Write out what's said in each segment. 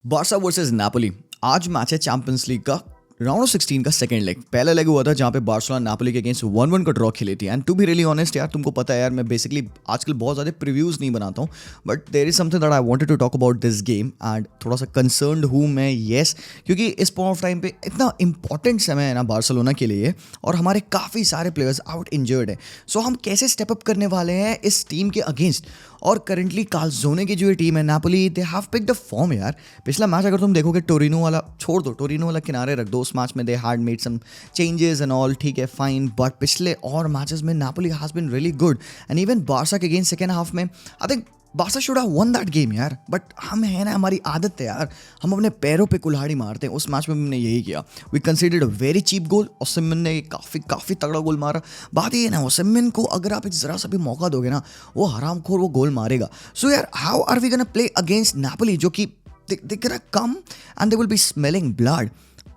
Barca versus Napoli आज match है champions league का राउंड ऑफ 16 का सेकंड लेग। पहला लेग हुआ था जहां पे बार्सिलोना नापोली के अगेंस्ट 1-1 का ड्रॉ खेली थी। And to be really honest यार, तुमको पता है यार, मैं बेसिकली आजकल बहुत ज़्यादा प्रीव्यूज नहीं बनाता हूँ, but there is something that I wanted to talk about this game and थोड़ा सा कंसर्न्ड हूँ मैं, येस, क्योंकि इस पॉइंट ऑफ टाइम पे इतना इंपॉर्टेंट समय है ना बार्सिलोना के लिए और हमारे काफ़ी सारे प्लेयर्स आउट इंजर्ड है। सो हम कैसे स्टेप अप करने वाले हैं इस टीम के अगेंस्ट। और करंटली काल्ज़ोने की जो ये टीम है Napoli, they have picked the form यार। पिछला मैच अगर तुम देखोगे, टोरिनो वाला छोड़ दो, टोरिनो वाला किनारे रख दो, उस मैच में they had made some changes and all, ठीक है फाइन, बट पिछले और मैचेस में Napoli has been really good. And even Barca के अगेंस्ट सेकेंड हाफ में I think Barca should have won that game यार, बट हम है ना, हमारी आदत है यार, हम अपने पैरों पे कुल्हाड़ी मारते हैं। उस मैच में हमने यही किया, we considered a very cheap goal. Osimhen ने काफ़ी तगड़ा गोल मारा। बात ये है ना, ओसिमेन को अगर आप ज़रा सा भी मौका दोगे ना, वो हरामखोर वो गोल मारेगा। सो यार, how are we gonna play against Napoli, जो कि they gonna come and they will be smelling blood.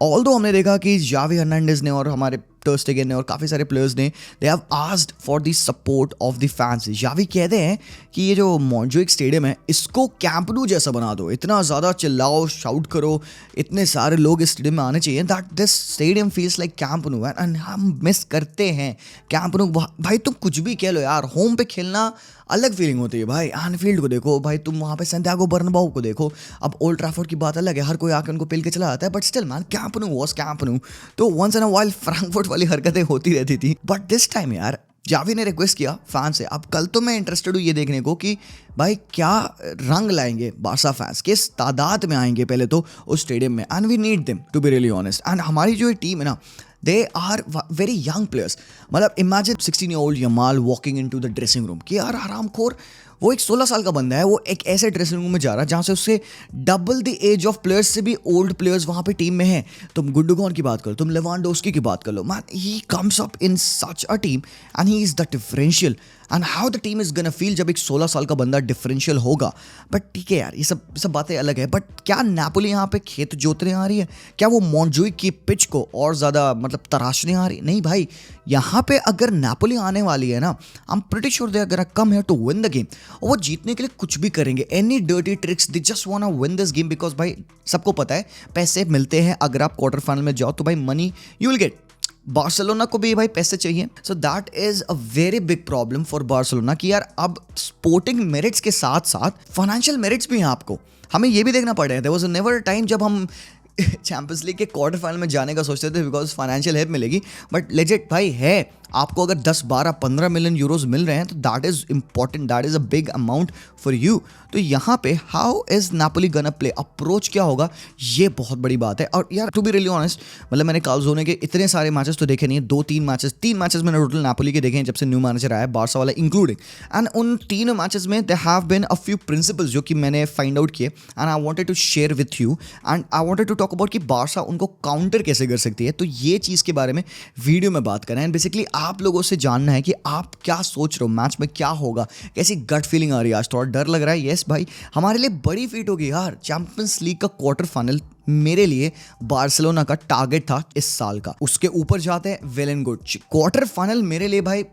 Although हमने देखा कि जावी हर्नांडेज ने और हमारे टर स्टेगन ने और काफ़ी सारे प्लेयर्स ने they have asked for the support of the fans. Xavi कहते हैं कि ये जो मॉन्जुइक स्टेडियम है, इसको कैंप नु जैसा बना दो, इतना ज़्यादा चिल्लाओ, शाउट करो, इतने सारे लोग इस स्टेडियम में आने चाहिए, that this stadium feels like camp नु। एंड हम मिस करते हैं कैंप नु। भाई तुम कुछ भी कह लो यार, होम पे खेलना अलग फीलिंग होती है भाई। एनफील्ड को देखो भाई, तुम वहाँ पे सैंटियागो बर्नबाउ को देखो, अब ओल्ड ट्रैफोर्ड की बात अलग है, हर कोई आकर उनको पिल के चला जाता है, but still man, Camp Nou was Camp Nou. तो once in a while Frankfurt वाली हरकतें होती रहती थी, बट दिस टाइम यार जावी ने रिक्वेस्ट किया फैन से। अब कल तो मैं इंटरेस्टेड हूँ ये देखने को कि भाई क्या रंग लाएंगे बार्सा फैंस, किस तादाद में आएंगे पहले तो उस स्टेडियम में। And we need them to be really honest. And हमारी जो टीम है ना, they are very young players. मतलब imagine 16-year-old Yamal walking in to the dressing room, कि यार हरामखोर, वो एक 16 साल का बंदा है, वो एक ऐसे ड्रेसिंग रूम में जा रहा है जहाँ से उससे double the age of players से भी ओल्ड प्लेयर्स वहाँ पे टीम में हैं। तुम गुंडोगन की बात करो, तुम लेवांडोस्की की बात कर लो, man he comes up in such a team and he is the differential. And how the team is gonna feel जब एक 16 साल का बंदा डिफरेंशियल होगा। बट ठीक है यार, ये सब बातें अलग है। बट क्या नापोली यहाँ पे खेत जोतने आ रही है? क्या वो मॉन्जुइक की पिच को और ज़्यादा मतलब तराशने आ रही? नहीं भाई, यहाँ पे अगर नापोली आने वाली है ना, I am pretty sure they are gonna come here to win the game. और वो जीतने के लिए कुछ भी करेंगे, any dirty tricks, they just want to win this game. Because भाई सबको पता है पैसे मिलते हैं अगर आप क्वार्टर फाइनल में जाओ, तो भाई money you will get. Barcelona को भी भाई पैसे चाहिए। So that is a very big problem for Barcelona कि यार अब स्पोर्टिंग मेरिट्स के साथ साथ फाइनेंशियल मेरिट्स भी हैं आपको। हमें ये भी देखना पड़ रहा है। There was never a time जब हम चैंपियंस लीग के क्वार्टर फाइनल में जाने का सोचते थे बिकॉज फाइनेंशियल हेल्प मिलेगी, बट लेजिट भाई है, आपको अगर 10, 12, 15 मिलियन यूरोज मिल रहे हैं तो that is important, that is a big amount for you. तो यहाँ पे हाउ इज नापोली गना प्ले, अप्रोच क्या होगा, ये बहुत बड़ी बात है। और यार टू बी रियली ऑनेस्ट, मतलब मैंने काल्ज़ोने के इतने सारे मैचेस तो देखे नहीं है, 3 मैचेस मैंने टोटल नापोली के देखे हैं जब से न्यू मैनेजर आया है, बार्सा वाला इंक्लूडिंग। एंड उन 3 मैचेस में they have been a few principles जो कि मैंने फाइंड आउट किए and I wanted to share with you and I wanted to talk about कि बार्सा उनको काउंटर कैसे कर सकती है। तो ये चीज़ के बारे में वीडियो में बात करें एंड बेसिकली आप लोगों से जानना है कि आप क्या सोच रहे हो, मैच में क्या होगा, कैसी गट फीलिंग आ रही है। आज थोड़ा डर लग रहा है, यस भाई, हमारे लिए बड़ी फीट होगी यार। चैंपियंस लीग का क्वार्टर फाइनल मेरे लिए बार्सिलोना का टारगेट था इस साल का, उसके ऊपर जाते हैं well and good. Quarter final मेरे लिए भाई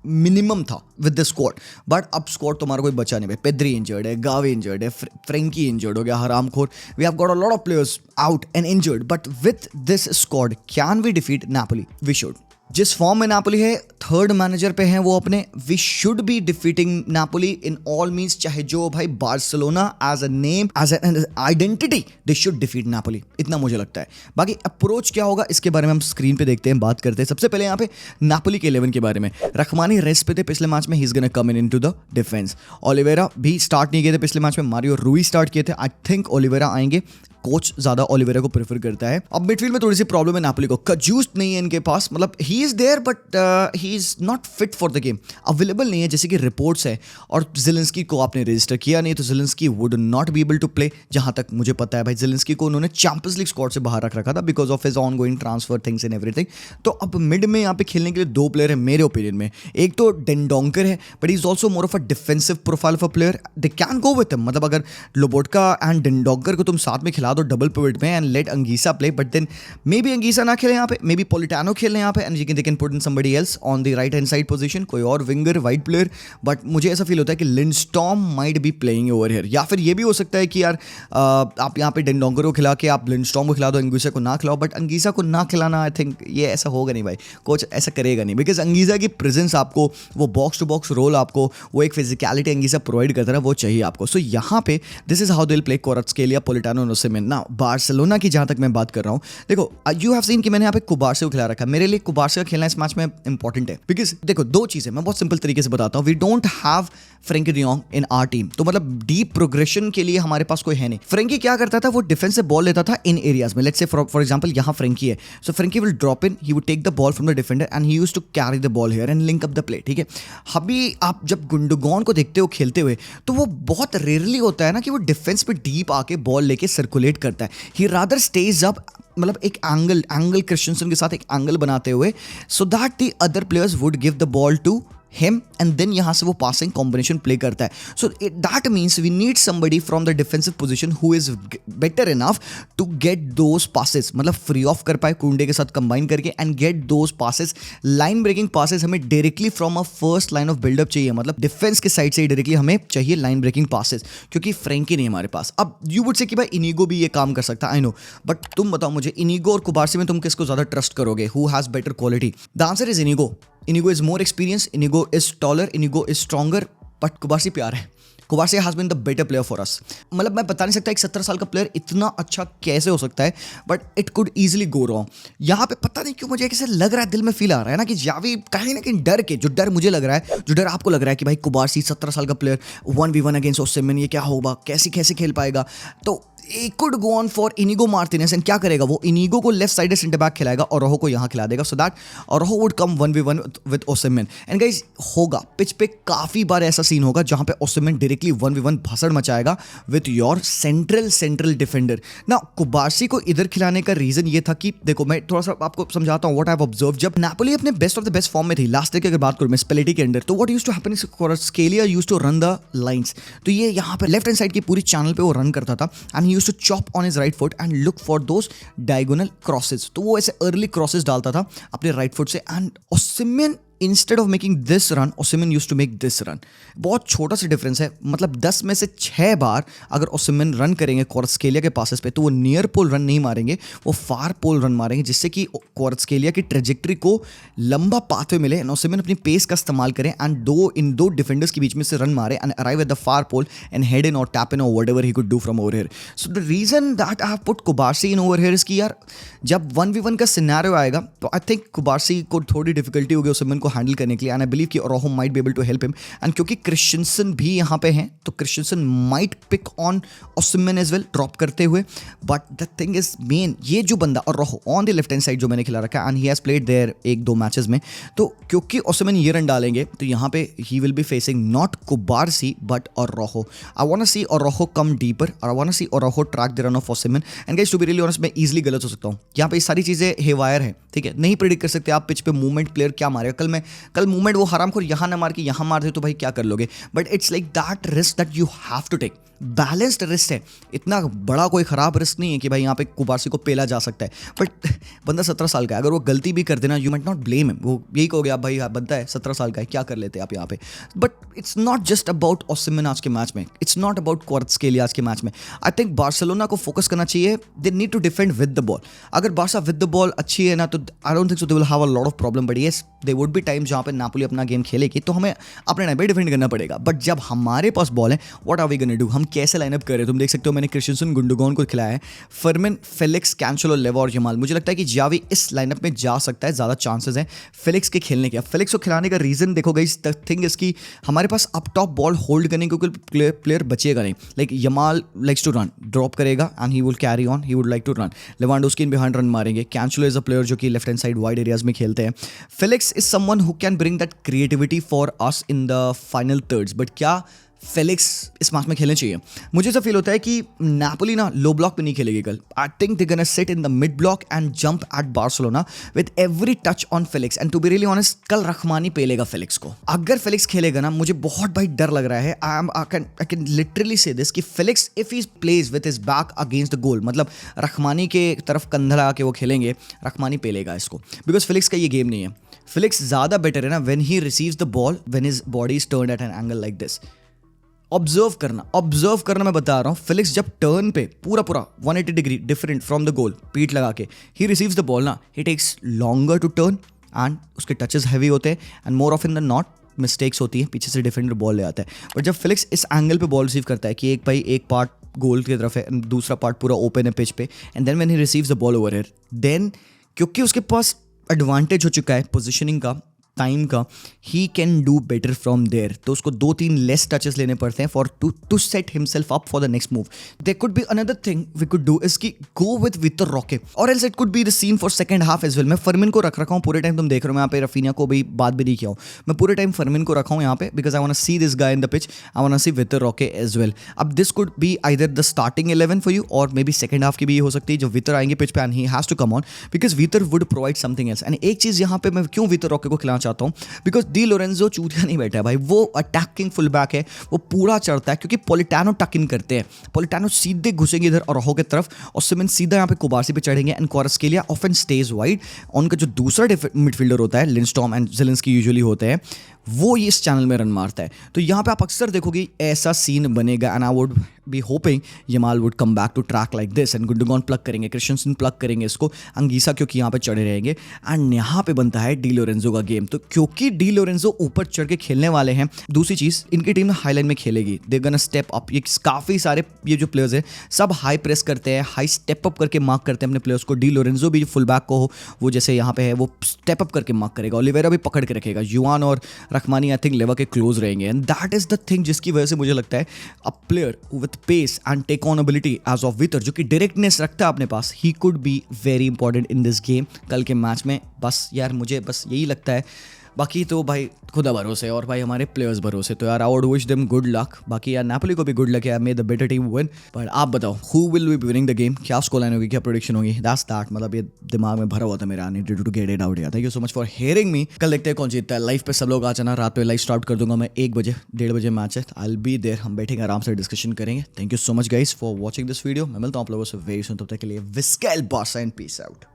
मिनिमम था विद द स्क्वाड, बट अब स्क्वाड तुम्हारा कोई बचा नहीं भाई। पेद्री इंजर्ड है, गावी इंजर्ड है, फ्रेंकी इंजर्ड हो गया, हरामखोर, we have got a lot of players out and injured, but with this squad can we defeat Napoli? We should. जिस फॉर्म में नापोली है, थर्ड मैनेजर पे हैं वो अपने, we should B defeating Napoli in all means. चाहे जो भाई Barcelona as a name, as an identity, they should defeat Napoli, इतना मुझे लगता है। बाकी अप्रोच क्या होगा इसके बारे में हम स्क्रीन पे देखते हैं, बात करते हैं। सबसे पहले यहाँ पे नापोली के 11 के बारे में। रखमानी रेस्ट पे थे पिछले मैच में, he is gonna come into the defence. Oliveira भी स्टार्ट नहीं किए थे पिछले मैच में, मारियो रूई स्टार्ट किए थे। आई थिंक ओलिवेरा आएंगे, कोच ज्यादा ओलिवेरा को प्रेफर करता है। अब मिडफील्ड में थोड़ी सी प्रॉब्लम है नापोली को, कजूस नहीं है इनके पास, मतलब he is there but he is not fit for the game, available नहीं है जैसे कि रिपोर्ट्स है। और ज़ेलेंस्की को आपने रजिस्टर किया नहीं, तो Zelensky would not be able to play. जहां तक मुझे पता है भाई, ज़ेलेंस्की को उन्होंने चैंपियंस लीग स्क्वाड से बाहर रखा था because of his on going transfer things and everything. तो अब मिड में यहाँ पे खेलने के लिए 2 प्लेयर है मेरे ओपिनियन में। एक तो डेंडोंकर है, but he is also more of a defensive profile of a player, they can go with him. मतलब अगर लोबोटका एंड डेंडोंकर को तुम साथ में खिला खिला दो डबल पिवट में and let Anguissa play, but then maybe Anguissa ना खेले यहाँ पे, मे बी पोलिटानो खेले यहाँ पे and they can put in somebody else on the right hand side position, कोई और विंगर वाइड प्लेयर. बट मुझे ऐसा फील होता है कि Lindstrom might be playing over here, या फिर ये भी हो सकता है कि यार आप यहाँ पे डेंडोंगर को खिला के आप लिंडस्टॉर्म को खिला दो, अंगीसा को ना खिलाओ. बट अंगीसा को ना खिलाना आई थिंक ये ऐसा होगा नहीं भाई, कोच ऐसा करेगा नहीं, बिकॉज अंगीसा की प्रेजेंस आपको, वो बॉक्स टू बॉक्स रोल आपको, वो एक फिजिकलिटी अंगीसा प्रोवाइड करता है, वो चाहिए आपको. सो यहाँ पे this is how they will play Kvaratskhelia, Politano और ओसिमेन. नाउ बार्सिलोना की जहां तक मैं बात कर रहा हूं, देखो यू हैव सीन कि मैंने यहाँ पे कुबार्सी को खिला रखा है. मेरे लिए कुबार्सी का खेलना इस मैच में इंपॉर्टेंट है, बिकॉज देखो दो चीजें मैं बहुत सिंपल तरीके से बताता हूं. We don't have Frenkie de Jong in our team, तो मतलब डीप प्रोग्रेशन के लिए हमारे पास कोई है नहीं. फ्रेंकी क्या करता था, वो डिफेंस से बॉल लेता था इन एरियाज में. लेट्स से फॉर एग्जांपल यहाँ फ्रेंकी है, so Frenkie will drop in, he would take the ball from the defender and he used to carry the ball here and link up the play. ठीक है, अभी आप जब गुंडोगॉन को देखते हो खेलते हुए, तो वो बहुत रेयरली होता है ना कि वो डिफेंस पे डीप आके बॉल लेके सर्कुलेट करता है. ही रादर स्टेज अप, मतलब एक एंगल क्रिश्चियनसन के साथ एक एंगल बनाते हुए, so that the other players would give the ball to him and then यहाँ से वो passing combination play करता है. So that means we need somebody from the defensive position who is better enough to get those passes, मतलब free off कर पाए कुंडे के साथ combine करके and get those passes, line breaking passes हमें directly from a first line of build up चाहिए, मतलब डिफेंस के साइड से डायरेक्टली हमें चाहिए लाइन ब्रेकिंग पासेस, क्योंकि फ्रेंकी नहीं हमारे पास. अब यू वुड से कि भाई इनिगो भी ये काम कर सकता है, आई नो, बट तुम बताओ मुझे इनिगो और कुबार्सी में तुम किसको ज्यादा ट्रस्ट करोगे, who has better quality? The answer is Inigo. Inigo is more experienced, Inigo is taller, Inigo is stronger, but कुबार्सी प्यार है. कुबार्सी has been the better player for us. मतलब मैं बता नहीं सकता एक 17 साल का प्लेयर इतना अच्छा कैसे हो सकता है, but it could easily go wrong. यहाँ पे पता नहीं क्यों मुझे कैसे लग रहा है, दिल में फील आ रहा है ना कि जावी कहीं ना कहीं डर के, जो डर मुझे लग रहा है, जो डर आपको लग रहा है कि भाई कुबार्सी 17 साल का प्लेयर 1v1 अगेंस्ट ओसिमेन, ये क्या होगा, कैसे खेल पाएगा. तो it could go on for Inigo Martinez and क्या करेगा वो, इनिगो को लेफ्ट साइड सेंटर बैक खिलाएगा और रोहो को यहाँ खिला देगा, so that Rojo would come 1v1 with Osimhen. And guys होगा पिच पे काफी बार ऐसा सीन होगा जहां पे ओसिमेन डायरेक्टली 1v1 भसड़ मचाएगा विद योर सेंट्रल डिफेंडर. ना कुबार्सी को इधर खिलाने का रीजन ये था कि देखो मैं थोड़ा सा आपको समझाता हूँ व्हाट आई हैव ऑब्जर्व. जब नापोली अपने best of the best form में थी लास्ट ईयर की अगर बात करूँ मैं स्पेलेटी के अंडर, तो what used to happen is Kvaratskhelia used to run the lines. तो ये यहाँ पे लेफ्ट हैंड साइड की पूरी चैनल पे वो रन करता था and he used to chop on right foot and look for those diagonal crosses. तो वो ऐसे अर्ली क्रॉसेस डालता था अपने राइट फुट से and Osimhen instead of making this run, Osimhen used to make this run. बहुत छोटा सा डिफरेंस है, मतलब 10 में से 6 बार अगर ओसिमेन रन करेंगे क्वारात्स्केलिया के पासेस पे, तो वो नियर पोल रन नहीं मारेंगे, वो फार पोल रन मारेंगे, जिससे कि क्वारात्स्केलिया की ट्रेजेक्टरी को लंबा पाथवे मिले एंड ओसिमेन अपनी पेस का इस्तेमाल करें एंड इन दो डिफेंडर्स के बीच में से रन मारे and arrive at the far pole and head in और टैप इन और whatever he could do from over here. So the reason that I have put Cubarsi in over here is कि यार जब 1v1 का scenario आएगा तो I think कुबार्सी को थोड़ी डिफिकल्टी होगी ओसिमेन को हैंडल करने के लिए, एंड आई बिलीव कि Rojo might be able to help him. And क्योंकि क्रिश्चियनसन भी यहाँ पे हैं तो Christensen might pick on Osimhen as well drop करते हुए. But the thing is main ये जो बंदा और Rojo on the left hand side जो मैंने खिला रखा है and he has played there 1-2 matches में, तो क्योंकि ओसिमेन ये रन डालेंगे तो यहाँ पे he will be facing not Cubarsi but Rojo. I want to see Rojo come deeper, I want to see Rojo track the run of Osimhen. And guys to be really honest मैं easily गलत हो सकता हूँ, यहाँ पे सारी चीजें haywire है, ठीक है, नहीं प्रेडिक्ट कर सकते आप पिच पे मूवमेंट प्लेयर क्या मारेगा. कल मूवमेंट वो हरामखोर यहाँ ना मार के यहाँ मार दे तो भाई क्या कर लोगे. But it's like that risk that you have to take. Balanced risk है, इतना बड़ा कोई खराब रिस्क नहीं है कि भाई यहाँ पे कुबार्सी को पेला जा सकता है. बट बंदा 17 साल का है, अगर वो गलती भी कर देना you might not blame him. वो यही कहोगे आप भाई बंदा है 17 साल का है, क्या कर लेते हैं आप यहाँ पे. But it's not just about Osimhen आज के मैच में, इट्स नॉट अबाउट क्वारात्स्केलिया आज के मैच में. आई थिंक बार्सिलोना को फोकस करना चाहिए, they need to defend with the ball. अगर बार्सा विद द बॉल अच्छी है ना तो I don't think so they will have a lot of problem. But yes they would be time जहाँ पे नापोली अपना गेम खेलेगी तो हमें अपने टाइम पे डिफेंड करना पड़ेगा. बट जब हमारे पास बॉल है what are we gonna do, हम कैसे लाइनअप कर रहे हैं. तुम देख सकते हो मैंने क्रिश्चियनसन गुंडोगॉन को खिलाया है, फर्मिन फेलिक्स कैंसेलो लेवा और जमाल. मुझे लगता है कि जावी इस लाइनअप में जा सकता है, ज्यादा चांसेस हैं फेलिक्स के खेलने के. फेलिक्स को खिलाने का रीजन देखो गाइस, द थिंग इज कि हमारे पास अप टॉप बॉल होल्ड करने के कोई प्लेयर बचेगा नहीं. Like Yamal likes to run, drop करेगा and he will carry on, he would like to run. Lewandowski in behind run मारेंगे. कैंसेलो इज अ प्लेयर जो कि left hand side wide areas में खेलते हैं. Felix is someone who can bring that creativity for us in the final thirds. But क्या Felix इस match में खेलने चाहिए। मुझे ऐसा फील होता है कि नापोली ना लो ब्लॉक पे नहीं खेलेगी कल। I think they gonna sit in the mid block and jump at Barcelona with every touch on Felix and to be really honest कल रखमानी पेलेगा फेलिक्स को। अगर फेलिक्स खेलेगा ना मुझे बहुत भाई डर लग रहा है। आई कैन लिटरली से दिस कि Felix if he plays with his back against the goal, मतलब रखमानी के तरफ कंधा लगा के वो खेलेंगे, रखमानी पेलेगा इसको, बिकॉज फेलिक्स का ये गेम नहीं है। फेलिक्स ज्यादा बेटर है ना when he receives the ball when his body is turned at an angle like this. Observe करना मैं बता रहा हूँ। फेलिक्स जब टर्न पे पूरा 180 degree different from the goal पीठ लगा के ही रिसीव्स द बॉल ना, he takes longer to turn and उसके टचेस हैवी होते हैं and more of in the not mistakes होती है, पीछे से डिफेंडर बॉल ले आता है। बट जब फेलिक्स इस एंगल पे बॉल रिसीव करता है कि एक पार्ट गोल की तरफ है दूसरा पार्ट पूरा ओपन है पिच पे, and then when he receives the ball over here, then क्योंकि उसके पास एडवांटेज हो चुका है पोजीशनिंग का, टाइम का, he can do better from there. तो उसको 2-3 लेस टचेस लेने पड़ते हैं for to set himself up for the next move. There could be another thing we could do is की गो विद विक्टर रॉके, और else it could be the scene for second half as well. मैं Fermin को रखा हूँ पूरे time, तुम देख रहे हो मैं यहाँ पे रफीनिया को भी बात भी नहीं किया हूँ, मैं पूरे टाइम फर्मिन को रखा हूँ यहाँ पे because I want to see this guy in the pitch, I want to see Victor Roque as well. अब this could be either the starting 11 for you और मे बी सेकंड हाफ की भी हो सकती है जो विक्टर आएंगे pitch पे and he has to come on because Victor would provide something else. And एक चीज यहाँ पे मैं क्यों विक्टर रॉके को खिलाना चाहता हूँ, बिकॉज डी लोरेंजो चूतिया नहीं बैठा है भाई, वो अटैकिंग फुल बैक है, वो पूरा चढ़ता है क्योंकि पोलिटानो टक इन करते हैं, पोलिटानो सीधे घुसेंगे इधर अरोहो की तरफ और सिमन सीधा यहाँ पे कुबार्सी पे चढ़ेंगे एंड क्वारास्केलिया ऑफन स्टेज वाइड। उनका जो दूसरा मिडफील्डर होता है लिंडस्टॉर्म एंड ज़ेलेंस्की यूजुअली होते हैं, वो इस चैनल में रन मारता है। तो यहाँ पे आप अक्सर देखोगे ऐसा सीन बनेगा and I would be hoping Yamal would come back to track like this and Gundogan plug करेंगे, क्रिश्चियनसन प्लग करेंगे इसको, अंगीसा क्योंकि यहाँ पे चढ़े रहेंगे एंड यहाँ पे बनता है डी लोरेंजो का गेम। तो क्योंकि डी लोरेंजो ऊपर चढ़ के खेलने वाले हैं, दूसरी चीज़ इनकी टीम हाईलाइन में खेलेगी, दे गोना स्टेप अप। ये काफ़ी सारे ये जो प्लेयर्स हैं सब हाई प्रेस करते हैं, हाई स्टेप अप करके मार्क करते हैं अपने प्लेयर्स को। डी लोरेंजो भी फुल बैक को हो वो जैसे यहाँ पे है वो स्टेप अप करके मार्क करेगा, ओलिवेरा भी पकड़ के रखेगा, युआन और रखमानी आई थिंक लेवा के क्लोज रहेंगे and that is the thing जिसकी वजह से मुझे लगता है a player with pace and take on ability as of Victor जो कि डायरेक्टनेस रखता है अपने पास, he could be very important in this game कल के मैच में। बस यार मुझे बस यही लगता है, बाकी तो भाई खुदा भरोसे और भाई हमारे प्लेयर्स भरोसे। तो यार I would wish them good luck. बाकी यार नापोली को भी गुड लक, यार मे द बेटर टीम विन। पर आप बताओ who will be winning the game, क्या स्कोर लाइन होगी, क्या प्रेडिक्शन होगी, दैट्स दैट। मतलब ये दिमाग में भरा हुआ था मेरा, I needed to get it out. Thank you so much for hearing me. कल देखते हैं कौन जीतता है। लाइव पे सब लोग आ जाना, रात पे लाइव स्टार्ट कर दूंगा मैं 1 बजे, 1:30 बजे मैच है, आई विल बी देयर। हम बैठेंगे आराम से डिस्कशन करेंगे। Thank you so much guys for watching this video. मैं मिलता हूँ आप लोगों से वेरी सुन, तब तक के लिए विस्केल बॉस एंड पीस आउट।